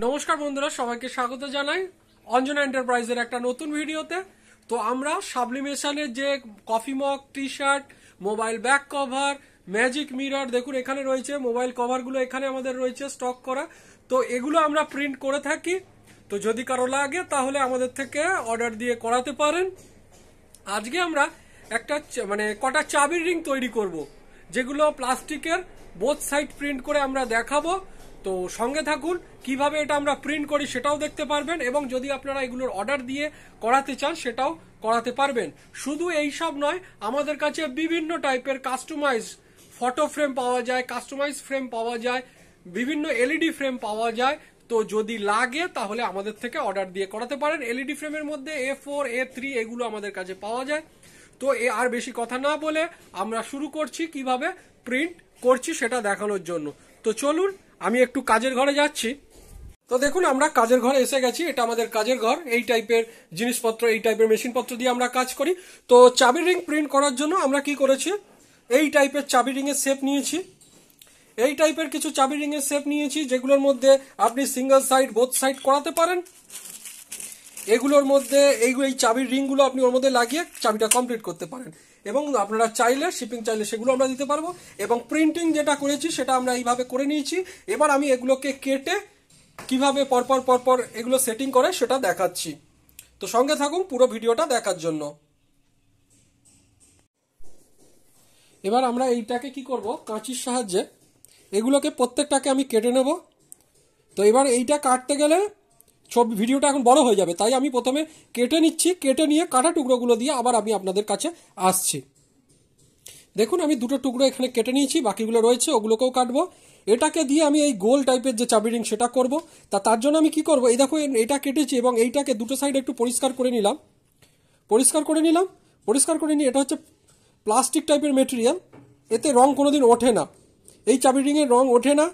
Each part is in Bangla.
নমস্কার বন্ধুরা, সবাইকে স্বাগত জানাই অঞ্জনা এন্টারপ্রাইজের একটা নতুন ভিডিওতে। তো আমরা সাবলিমেশনের যে coffee mug, T shirt, mobile back cover, magic mirror, দেখুন এখানে রয়েছে মোবাইল কভারগুলো, এখানে আমাদের রয়েছে স্টক করা। তো এগুলো আমরা প্রিন্ট করে থাকি। তো যদি কারো লাগে তাহলে আমাদের থেকে অর্ডার দিয়ে করাতে পারেন। আজকে আমরা একটা কটা চাবির রিং তৈরি করব, যেগুলো প্লাস্টিকের বোথ সাইড প্রিন্ট করে আমরা দেখাবো। তো সঙ্গে থাকুন, কিভাবে এটা আমরা প্রিন্ট করি সেটাও দেখতে পারবেন, এবং যদি আপনারা এগুলোর অর্ডার দিয়ে করাতে চান সেটাও করাতে পারবেন। শুধু এই সব নয়, আমাদের কাছে বিভিন্ন টাইপের কাস্টমাইজ ফটো ফ্রেম পাওয়া যায়, কাস্টমাইজ ফ্রেম পাওয়া যায়, বিভিন্ন এলইডি ফ্রেম পাওয়া যায়। তো যদি লাগে তাহলে আমাদের থেকে অর্ডার দিয়ে করাতে পারেন। এলইডি ফ্রেমের মধ্যে A4, A3 এগুলো আমাদের কাছে পাওয়া যায়। তো আর বেশি কথা না বলে আমরা শুরু করছি কিভাবে প্রিন্ট করছি সেটা দেখানোর জন্য। তো চলুন, আমি একটু কাজের ঘরে যাচ্ছি। তো দেখুন, আমরা কাজের ঘরে এসে গেছি। এটা আমাদের কাজের ঘর। এই টাইপের জিনিসপত্র, এই টাইপের মেশিনপত্র দিয়ে আমরা কাজ করি। তো চাবি রিং প্রিন্ট করার জন্য আমরা কি করেছি, এই টাইপের চাবি রিং এর শেপ নিয়েছি। এই টাইপের কিছু চাবি রিং এর শেপ নিয়েছি, যেগুলোর মধ্যে আপনি সিঙ্গেল সাইড, বোথ সাইড করাতে পারেন। এগুলোর মধ্যে এই চাবির রিংগুলো আপনি ওর মধ্যে লাগিয়ে চাবিটা কমপ্লিট করতে পারেন, এবং আপনারা চাইলে শিপিং চাইলে সেগুলো আমরা দিতে পারবো। এবং প্রিন্টিং যেটা করেছি সেটা আমরা এইভাবে করে নিয়েছি। এবার আমি এগুলোকে কেটে কিভাবে পরপর পরপর এগুলো সেটিং করে সেটা দেখাচ্ছি। তো সঙ্গে থাকুন পুরো ভিডিওটা দেখার জন্য। এবার আমরা এইটাকে কি করব, কাঁচির সাহায্যে এগুলোকে প্রত্যেকটাকে আমি কেটে নেব। তো এবার এইটা কাটতে গেলে ভিডিওটা এখন বড় হয়ে যাবে, তাই আমি প্রথমে কেটে নিচ্ছি। কেটে নিয়ে কাটা টুকরোগুলো দিয়ে আবার আমি আপনাদের কাছে আসছি। দেখুন, আমি দুটো টুকরো এখানে কেটে নিয়েছি, বাকিগুলো রয়েছে ওগুলোকেও কাটবো। এটাকে দিয়ে আমি এই গোল টাইপের যে চাবি রিং সেটা করব। তার জন্য আমি কি করব, এই দেখো এটা কেটেছি এবং এইটাকে দুটো সাইড একটু পরিষ্কার করে নিলাম। পরিষ্কার করে নিয়ে, এটা হচ্ছে প্লাস্টিক টাইপের মেটেরিয়াল, এতে রং কোনোদিন ওঠে না। এই চাবি রিংয়ের রং ওঠে না,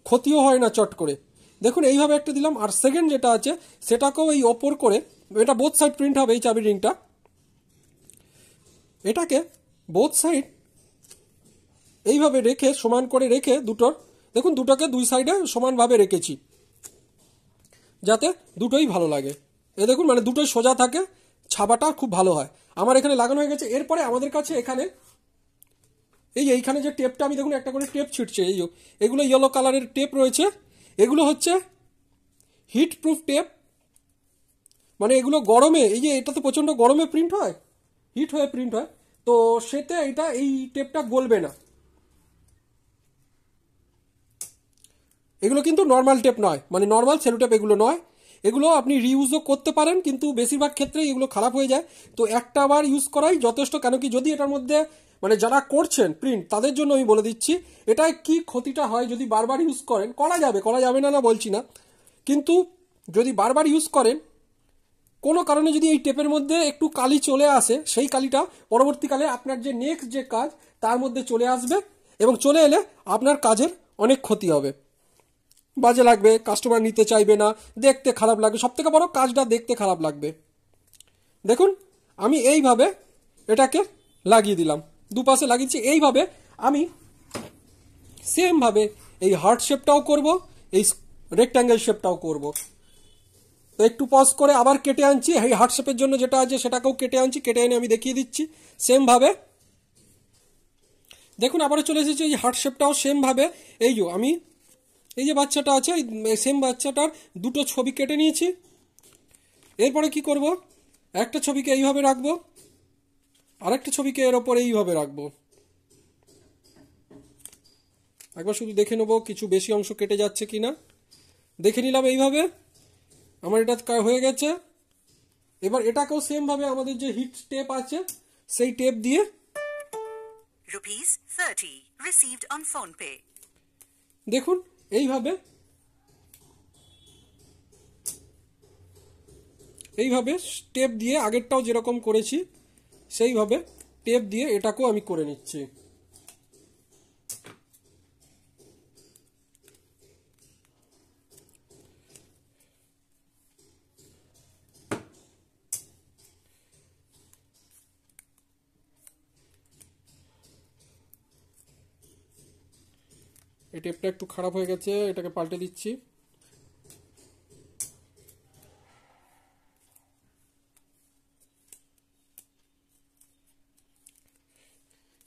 ক্ষতিও হয় না চট করে। দেখুন এইভাবে একটা দিলাম। আর সেকেন্ড যেটা আছে সেটাকেও এই ওপর করে, এটা বোথ সাইড প্রিন্ট হবে এই চাবি রিংটা। এটাকে বোথ সাইড এইভাবে রেখে, সমান করে রেখে দেখুন দুটোকে দুই সাইডে সমানভাবে রেখেছি, যাতে দুটোই ভালো লাগে। দেখুন, দুটোই সোজা থাকে, ছাপাটা খুব ভালো হয়। আমার এখানে লাগানো হয়ে গেছে। এরপরে আমাদের কাছে এখানে এইখানে যে টেপটা, আমি দেখুন একটা করে টেপ ছিটছে, এগুলো ইয়েলো কালারের টেপ রয়েছে। এগুলো হচ্ছে হিট প্রুফ টেপ। এগুলো গরমে, এটা তো প্রচন্ড গরমে প্রিন্ট হয়, হিট হয়ে প্রিন্ট হয়। তো সেটা এই টেপটা গলবে না। এগুলো কিন্তু নর্মাল টেপ নয়, নর্মাল সেলো টেপ এগুলো নয়। এগুলো আপনি রিইউজও করতে পারেন, কিন্তু বেশিরভাগ ক্ষেত্রে এগুলো খারাপ হয়ে যায়। তো একটা বার ইউজ করাই যথেষ্ট। কেন কি, যদি এটার মধ্যে যারা করছেন প্রিন্ট তাদের জন্য আমি বলে দিচ্ছি এটা কি ক্ষতিটা হয় যদি বারবার ইউজ করেন। করা যাবে না বলছি না, কিন্তু যদি বারবার ইউজ করেন, কোনো কারণে যদি এই টেপের মধ্যে একটু কালি চলে আসে, সেই কালিটা পরবর্তীকালে আপনার যে নেক্সট যে কাজ তার মধ্যে চলে আসবে, এবং চলে এলে আপনার কাজের অনেক ক্ষতি হবে, বাজে লাগবে, কাস্টমার নিতে চাইবে না, দেখতে খারাপ লাগবে, সব থেকে বড় কাজটা দেখতে খারাপ লাগবে। দেখুন, আমি এইভাবে এটাকে লাগিয়ে দিলাম, দুপাশে লাগিয়েছি। এইভাবে আমি সেমভাবে এই হার্ট শেপটাও করব, এই রেক্ট্যাঙ্গেল শেপটাও করব। তো একটু পজ করে আবার কেটে আনছি, এই হার্ট শেপের জন্য যেটা আছে সেটাকেও কেটে আনছি। কেটে এনে আমি দেখিয়ে দিচ্ছি সেমভাবে। দেখুন, আবারও চলে এসেছি এই হার্ট শেপটাও সেমভাবে। আমি এই যে বাচ্চাটা আছে, সেম বাচ্চাটার দুটো ছবি কেটে নিয়েছি। এরপরে কি করব, একটা ছবিকে এইভাবে রাখবো, আরেকটা ছবিকে এর ওপর এইভাবে রাখবো। একবার শুধু দেখে নেবো কিছু বেশি অংশ কেটে যাচ্ছে কিনা। দেখে নিলাম, এইভাবে আমার এটা হয়ে গেছে। এবার এটাকেও সেম ভাবে আমাদের যে হিট টেপ আছে সেই টেপ দিয়ে ₹30 received on phone pay। দেখুন এইভাবে টেপ দিয়ে, আগেরটাও যেরকম করেছি সেইভাবে টেপ দিয়ে এটাকেও আমি করে নিচ্ছি। এই টেপটা একটু খারাপ হয়ে গেছে, এটাকে পাল্টে দিচ্ছি।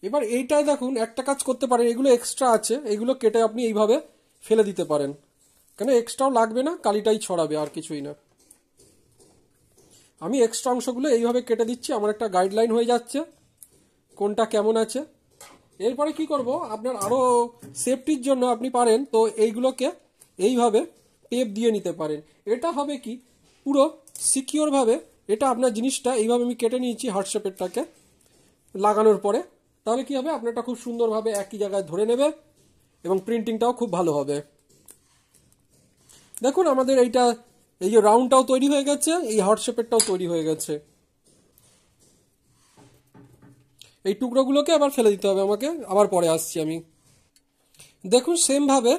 এবার এইটাই দেখুন একটা কাজ করতে পারেন, এগুলো এক্সট্রা আছে, এগুলো কেটে আপনি এইভাবে ফেলে দিতে পারেন, কেন এক্সট্রাও লাগবে না, কালিটাই ছড়াবে আর কিছুই না। আমি এক্সট্রা অংশগুলো এইভাবে কেটে দিচ্ছি, আমার একটা গাইডলাইন হয়ে যাচ্ছে কোনটা কেমন আছে। এরপরে কি করব, আপনার আরও সেফটির জন্য আপনি পারেন তো এইগুলোকে এইভাবে টেপ দিয়ে নিতে পারেন। এটা হবে কি পুরো সিকিওরভাবে, এটা আপনার জিনিসটা এইভাবে আমি কেটে নিয়েছি হার্ট শেপেরটাকে লাগানোর পরে, তাহলে কি হবে আপনারটা খুব সুন্দরভাবে একই জায়গায় ধরে নেবে এবং প্রিন্টিংটাও খুব ভালো হবে। দেখুন আমাদের এইটা এই যে রাউন্ডটাও তৈরি হয়ে গেছে, এই হার্ট শেপেরটাও তৈরি হয়ে গেছে। এই টুকরোগুলোকে আবার ফেলে দিতে হবে আমাকে, আবার পরে আসছি আমি। দেখুন সেমভাবে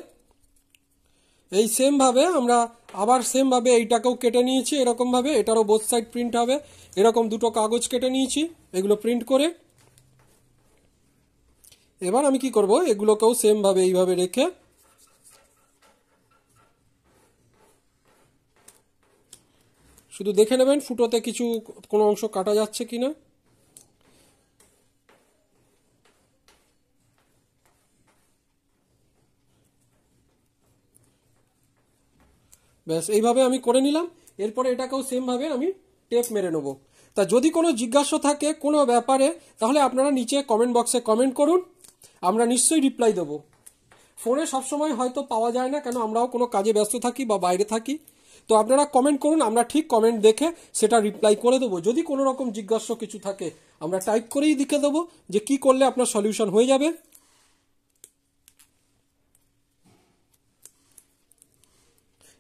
আমরা আবার সেমভাবে এইটাকেও কেটে নিয়েছি এরকমভাবে, এটারও বোথ সাইড প্রিন্ট হবে। এরকম দুটো কাগজ কেটে নিয়েছি, এগুলো প্রিন্ট করে এবার আমি কি করব, এগুলোকেও সেমভাবে এইভাবে রেখে শুধু দেখে নেবেন ফুটোতে কোনো অংশ কাটা যাচ্ছে কিনা। ব্যাস এইভাবে আমি করে নিলাম। এরপরে এটাকেও সেমভাবে আমি টেপ মেরে নেব। তা যদি কোনো জিজ্ঞাসা থাকে কোনো ব্যাপারে, তাহলে আপনারা নিচে কমেন্ট বক্সে কমেন্ট করুন, আমরা নিশ্চয়ই রিপ্লাই দেবো। ফোনে সবসময় হয়তো পাওয়া যায় না, কেন আমরাও কোনো কাজে ব্যস্ত থাকি বা বাইরে থাকি। তো আপনারা কমেন্ট করুন, আমরা ঠিক কমেন্ট দেখে সেটা রিপ্লাই করে দেবো। যদি কোনো রকম জিজ্ঞাসা কিছু থাকে আমরা টাইপ করেই লিখে দেবো যে কি করলে আপনার সলিউশন হয়ে যাবে।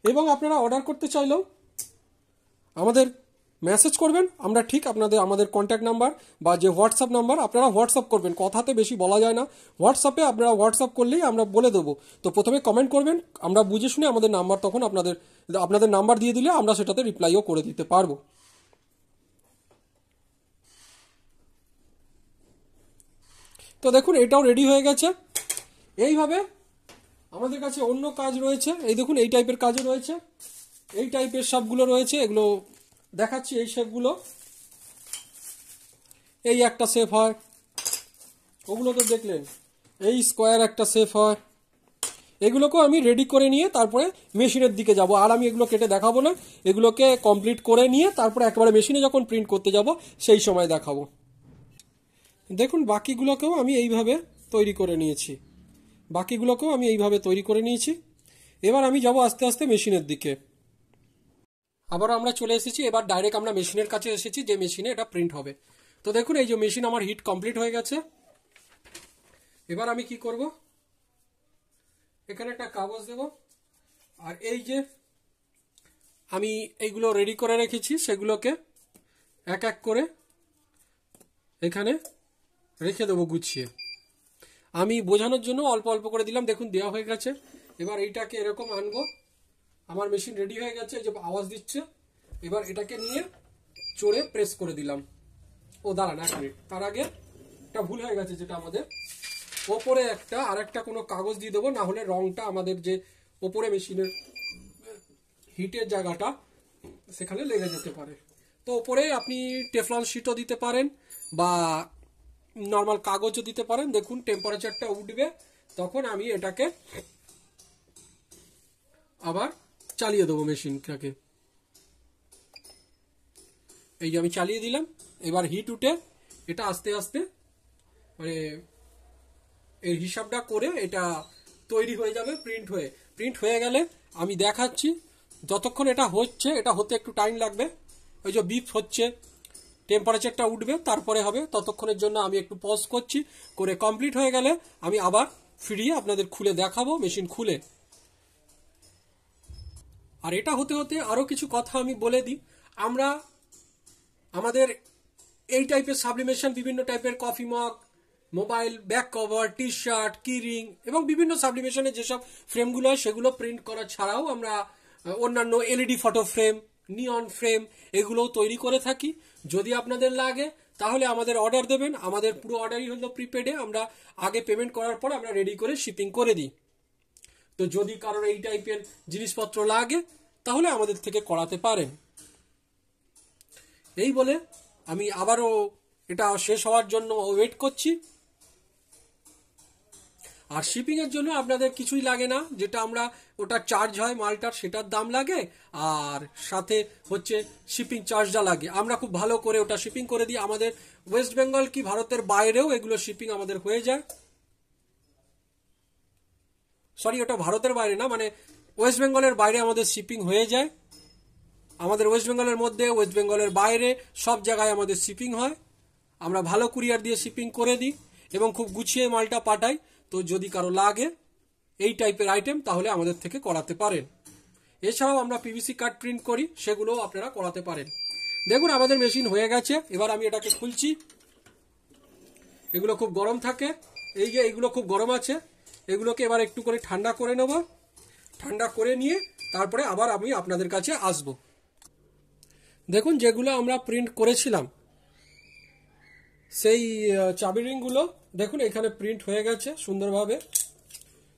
এবং আপনারা অর্ডার করতে চাইলেও আমাদের মেসেজ করবেন, আমরা ঠিক আমাদের কন্ট্যাক্ট নাম্বার বা যে হোয়াটসঅ্যাপ নাম্বার, আপনারা হোয়াটসঅ্যাপ করবেন, কথাতে বেশি বলা যায় না, হোয়াটসঅ্যাপে আপনারা হোয়াটসঅ্যাপ করলেই আমরা বলে দেবো। তো প্রথমে কমেন্ট করবেন, আমরা বুঝে শুনে আমাদের নাম্বার তখন আপনাদের নাম্বার দিয়ে দিলে আমরা সেটাতে রিপ্লাইও করে দিতে পারবো। তো দেখুন এটাও রেডি হয়ে গেছে। এইভাবে আমাদের কাছে অন্য কাজ রয়েছে, এই দেখুন এই টাইপের কাজও রয়েছে, এই টাইপের সবগুলো রয়েছে, এগুলো দেখাচ্ছি। এই শেপগুলো এই একটা শেপ হয়, ওগুলো তো দেখলেন, এই স্কোয়ার একটা শেপ হয়। এগুলোকেও আমি রেডি করে নিয়ে তারপরে মেশিনের দিকে যাব, আর আমি এগুলো কেটে দেখাবো না, এগুলোকে কমপ্লিট করে নিয়ে তারপরে একেবারে মেশিনে যখন প্রিন্ট করতে যাব সেই সময় দেখাবো। দেখুন বাকিগুলোকেও আমি এইভাবে তৈরি করে নিয়েছি, এবার আমি যাব আস্তে আস্তে মেশিনের দিকে। আবার আমরা চলে এসেছি, এবার ডাইরেক্ট আমরা মেশিনের কাছে এসেছি যে মেশিনে এটা প্রিন্ট হবে। তো দেখুন এই যে মেশিন আমার হিট কমপ্লিট হয়ে গেছে। এবার আমি কি করব, এখানে একটা কাগজ দেব, আর এই যে আমি এইগুলো রেডি করে রেখেছি সেগুলোকে এক এক করে এখানে রেখে দেবো গুছিয়ে। আমি বোঝানোর জন্য অল্প অল্প করে দিলাম, দেখুন দেওয়া হয়ে গেছে। এবার এইটাকে এরকম আনবো, আমার মেশিন রেডি হয়ে গেছে, যে আওয়াজ দিচ্ছে। এবার এটাকে নিয়ে চড়ে প্রেস করে দিলাম। ও দাঁড়ান এক মিনিট, তার আগে একটা ভুল হয়ে গেছে, যেটা আমাদের ওপরে আর একটা কোনো কাগজ দিয়ে দেবো, না হলে রংটা আমাদের যে ওপরে মেশিনের হিটের জায়গাটা সেখানে লেগে যেতে পারে। তো ওপরে আপনি টেফলন শিটও দিতে পারেন বা নর্মাল কাগজও দিতে পারেন। দেখুন টেম্পারেচারটা উঠবে, তখন আমি এটাকে আবার চালিয়ে দেবো মেশিনটাকে। এই যে আমি চালিয়ে দিলাম, এবার হিট উঠে এটা আস্তে আস্তে মানে এই হিসাবটা করে এটা তৈরি হয়ে যাবে। প্রিন্ট হয়ে গেলে আমি দেখাচ্ছি। যতক্ষণ এটা হচ্ছে, এটা হতে একটু টাইম লাগবে, ওই যে বিপ হচ্ছে, টেম্পারেচারটা উঠবে তারপরে হবে। ততক্ষণের জন্য আমি একটু পজ করছি, করে কমপ্লিট হয়ে গেলে আমি আবার ফিরিয়ে আপনাদের খুলে দেখাবো মেশিন খুলে। আর এটা হতে হতে আরো কিছু কথা আমি বলে দিই। আমরা আমাদের এই টাইপের সাবলিমেশন, বিভিন্ন টাইপের coffee mug, mobile back cover, T shirt, key ring এবং বিভিন্ন সাবলিমেশনের যেসব ফ্রেমগুলো হয় সেগুলো প্রিন্ট করা ছাড়াও আমরা অন্যান্য এলইডি ফটো ফ্রেম, নিয়ন ফ্রেম এগুলোও তৈরি করে থাকি। যদি আপনাদের লাগে তাহলে আমাদের অর্ডার দেবেন। আমাদের পুরো অর্ডারই হলো প্রিপেডে, আমরা আগে পেমেন্ট করার পর আমরা রেডি করে শিপিং করে দিই। তো যদি কারোর এই টাইপের জিনিসপত্র লাগে তাহলে আমাদের থেকে করাতে পারেন। এই বলে আমি আবারও এটা শেষ হওয়ার জন্য ওয়েট করছি। আর শিপিং এর জন্য আপনাদের কিছুই লাগে না, যেটা আমরা ওটা চার্জ হয় মালটার সেটার দাম লাগে, আর সাথে হচ্ছে শিপিং চার্জটা লাগে। আমরা খুব ভালো করে ওটা শিপিং করে দিই। আমাদের ওয়েস্ট বেঙ্গল কি ভারতের বাইরেও এগুলো শিপিং আমাদের হয়ে যায়। সরি, ওটা ভারতের বাইরে না, মানে ওয়েস্ট বেঙ্গলের বাইরে আমাদের শিপিং হয়ে যায়। আমাদের ওয়েস্ট বেঙ্গলের মধ্যে, ওয়েস্ট বেঙ্গলের বাইরে সব জায়গায় আমাদের শিপিং হয়। আমরা ভালো কুরিয়ার দিয়ে শিপিং করে দিই এবং খুব গুছিয়ে মালটা পাঠাই। তো যদি কারো লাগে এই টাইপের আইটেম তাহলে আমাদের থেকে করাতে পারেন। এছাড়াও আমরা পিভিসি কার্ড প্রিন্ট করি, সেগুলোও আপনারা করাতে পারেন। দেখুন আমাদের মেশিন হয়ে গেছে। এবার আমি এটাকে খুলছি। এগুলো খুব গরম থাকে, এই যে এগুলো খুব গরম আছে, এগুলোকে এবার একটু করে ঠান্ডা করে নেব। ঠান্ডা করে নিয়ে তারপরে আবার আমি আপনাদের কাছে আসব। দেখুন যেগুলো আমরা প্রিন্ট করেছিলাম সেই চাবি রিংগুলো দেখুন এখানে প্রিন্ট হয়ে গেছে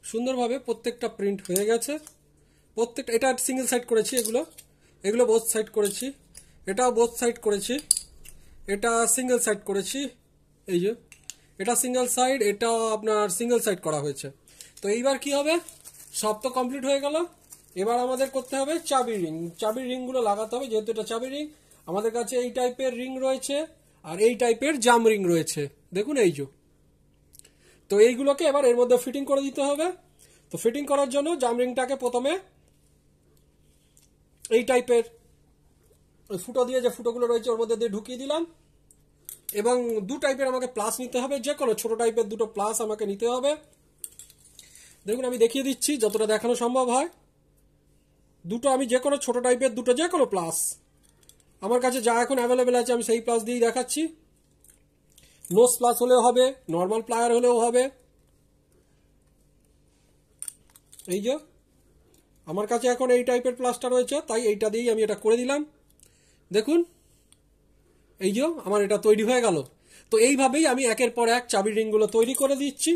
সুন্দরভাবে প্রত্যেকটা প্রিন্ট হয়ে গেছে। প্রত্যেকটা, এটা সিঙ্গেল সাইড করেছি, এগুলো বোথ সাইড করেছি, এটাও বোথ সাইড করেছি, এটা সিঙ্গেল সাইড করেছি, এই যে এটা সিঙ্গেল সাইড, এটা আপনার সিঙ্গেল সাইড করা হয়েছে। তো এইবার কি হবে, সব তো কমপ্লিট হয়ে গেল। এবার আমাদের করতে হবে চাবির রিংগুলো লাগাতে হবে। যেহেতু এটা চাবি রিং, আমাদের কাছে এই টাইপের রিং রয়েছে আর এই টাইপের জাম রিং রয়েছে, দেখুন এই যে। তো এইগুলোকে এবার এর মধ্যে ফিটিং করে দিতে হবে। তো ফিটিং করার জন্য জাম রিংটাকে প্রথমে এই টাইপের ফুটো দিয়ে, যে ফুটোগুলো রয়েছে ওর মধ্যে দিয়ে ঢুকিয়ে দিলাম। এবং দু টাইপের আমাকে প্লাস নিতে হবে, যে কোনো ছোট টাইপের দুটো প্লাস আমাকে নিতে হবে। দেখুন আমি দেখিয়ে দিচ্ছি যতটা দেখানো সম্ভব হয়। দুটো আমি যে কোনো ছোট টাইপের দুটো যে কোনো প্লাস আমার কাছে যা এখন অ্যাভেলেবেল আছে আমি সেই প্লাস দিয়েই দেখাচ্ছি। নোজ প্লাস হলেও হবে, নর্মাল প্লায়ার হলেও হবে। এই যে আমার কাছে এখন এই টাইপের প্লাসটা রয়েছে, তাই এইটা দিয়েই আমি এটা করে দিলাম। দেখুন এই যে আমার এটা তৈরি হয়ে গেল। তো এইভাবেই আমি একের পর এক চাবি রিংগুলো তৈরি করে দিচ্ছি।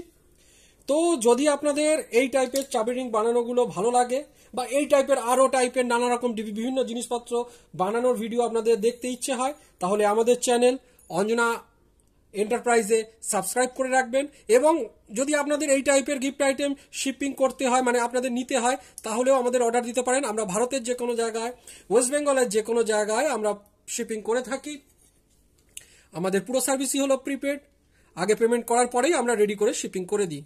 তো যদি আপনাদের এই টাইপের চাবি রিং বানানোগুলো ভালো লাগে, বা এই টাইপের আরও টাইপের নানা রকম বিভিন্ন জিনিসপত্র বানানোর ভিডিও আপনাদের দেখতে ইচ্ছে হয়, তাহলে আমাদের চ্যানেল অঞ্জনা এন্টারপ্রাইজে সাবস্ক্রাইব করে রাখবেন। এবং যদি আপনাদের এই টাইপের গিফট আইটেম শিপিং করতে হয়, মানে আপনাদের নিতে হয়, তাহলেও আমাদের অর্ডার দিতে পারেন। আমরা ভারতের যে কোনো জায়গায়, ওয়েস্ট বেঙ্গলের যে কোনো জায়গায় আমরা শিপিং করে থাকি। আমাদের পুরো সার্ভিসই হলো প্রিপেড, আগে পেমেন্ট করার পরেই আমরা রেডি করে শিপিং করে দিই।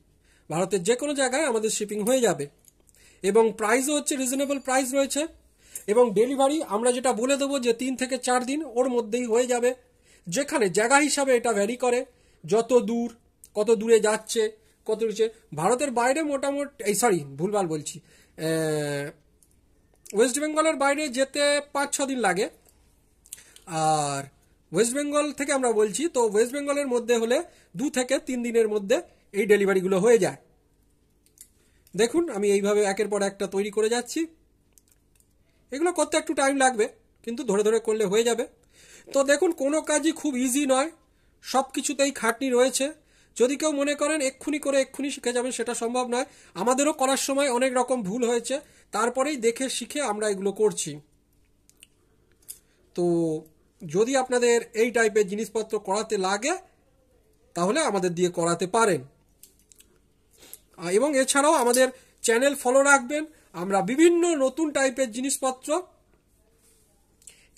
ভারতের যে কোনো জায়গায় আমাদের শিপিং হয়ে যাবে এবং প্রাইসও হচ্ছে রিজনেবল প্রাইস রয়েছে। এবং ডেলিভারি আমরা যেটা বলে দেবো যে 3 থেকে 4 দিন ওর মধ্যেই হয়ে যাবে। যেখানে জায়গা হিসাবে এটা ভ্যারি করে, যত দূর, কত দূরে যাচ্ছে, কত দূরে। ভারতের বাইরে মোটামুটি ভুলভাল বলছি, ওয়েস্ট বেঙ্গলের বাইরে যেতে 5-6 দিন লাগে। আর ওয়েস্ট বেঙ্গল থেকে আমরা বলছি, তো ওয়েস্ট বেঙ্গলের মধ্যে হলে 2 থেকে 3 দিনের মধ্যে এই ডেলিভারিগুলো হয়ে যায়। দেখুন আমি এইভাবে একের পর একটা তৈরি করে যাচ্ছি। এগুলো করতে একটু টাইম লাগবে, কিন্তু ধরে ধরে করলে হয়ে যাবে। তো দেখুন কোনো কাজই খুব ইজি নয়, সব কিছুতেই খাটনি রয়েছে। যদি কেউ মনে করেন এক্ষুনি শিখে যাবেন, সেটা সম্ভব নয়। আমাদেরও করার সময় অনেক রকম ভুল হয়েছে, তারপরেই দেখে শিখে আমরা এগুলো করছি। তো যদি আপনাদের এই টাইপের জিনিসপত্র করাতে লাগে তাহলে আমাদের দিয়ে করাতে পারেন। এবং এছাড়াও আমাদের চ্যানেল ফলো রাখবেন। আমরা বিভিন্ন নতুন টাইপের জিনিসপত্র,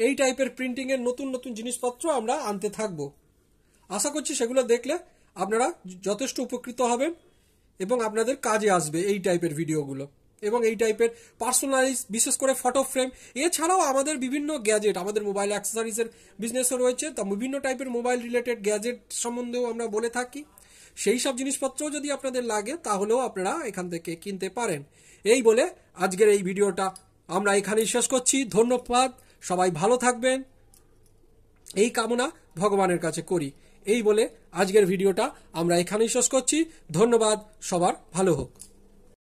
এই টাইপের প্রিন্টিংয়ের নতুন নতুন জিনিসপত্র আমরা আনতে থাকব। আশা করছি সেগুলো দেখলে আপনারা যথেষ্ট উপকৃত হবেন এবং আপনাদের কাজে আসবে এই টাইপের ভিডিওগুলো। এবং এই টাইপের পার্সোনালাইজ, বিশেষ করে ফটো ফ্রেম, এছাড়াও আমাদের বিভিন্ন গ্যাজেট, আমাদের মোবাইল অ্যাক্সেসরিজের বিজনেসও রয়েছে। তা বিভিন্ন টাইপের মোবাইল রিলেটেড গ্যাজেট সম্বন্ধেও আমরা বলে থাকি। সেই সব জিনিসপত্রও যদি আপনাদের লাগে তাহলেও আপনারা এখান থেকে কিনতে পারেন। এই বলে আজকের এই ভিডিওটা আমরা এখানেই শেষ করছি। ধন্যবাদ, সবাই ভালো থাকবেন এই কামনা ভগবানের কাছে করি। এই বলে আজকের ভিডিওটা আমরা এখানেই শেষ করছি। ধন্যবাদ, সবার ভালো হোক।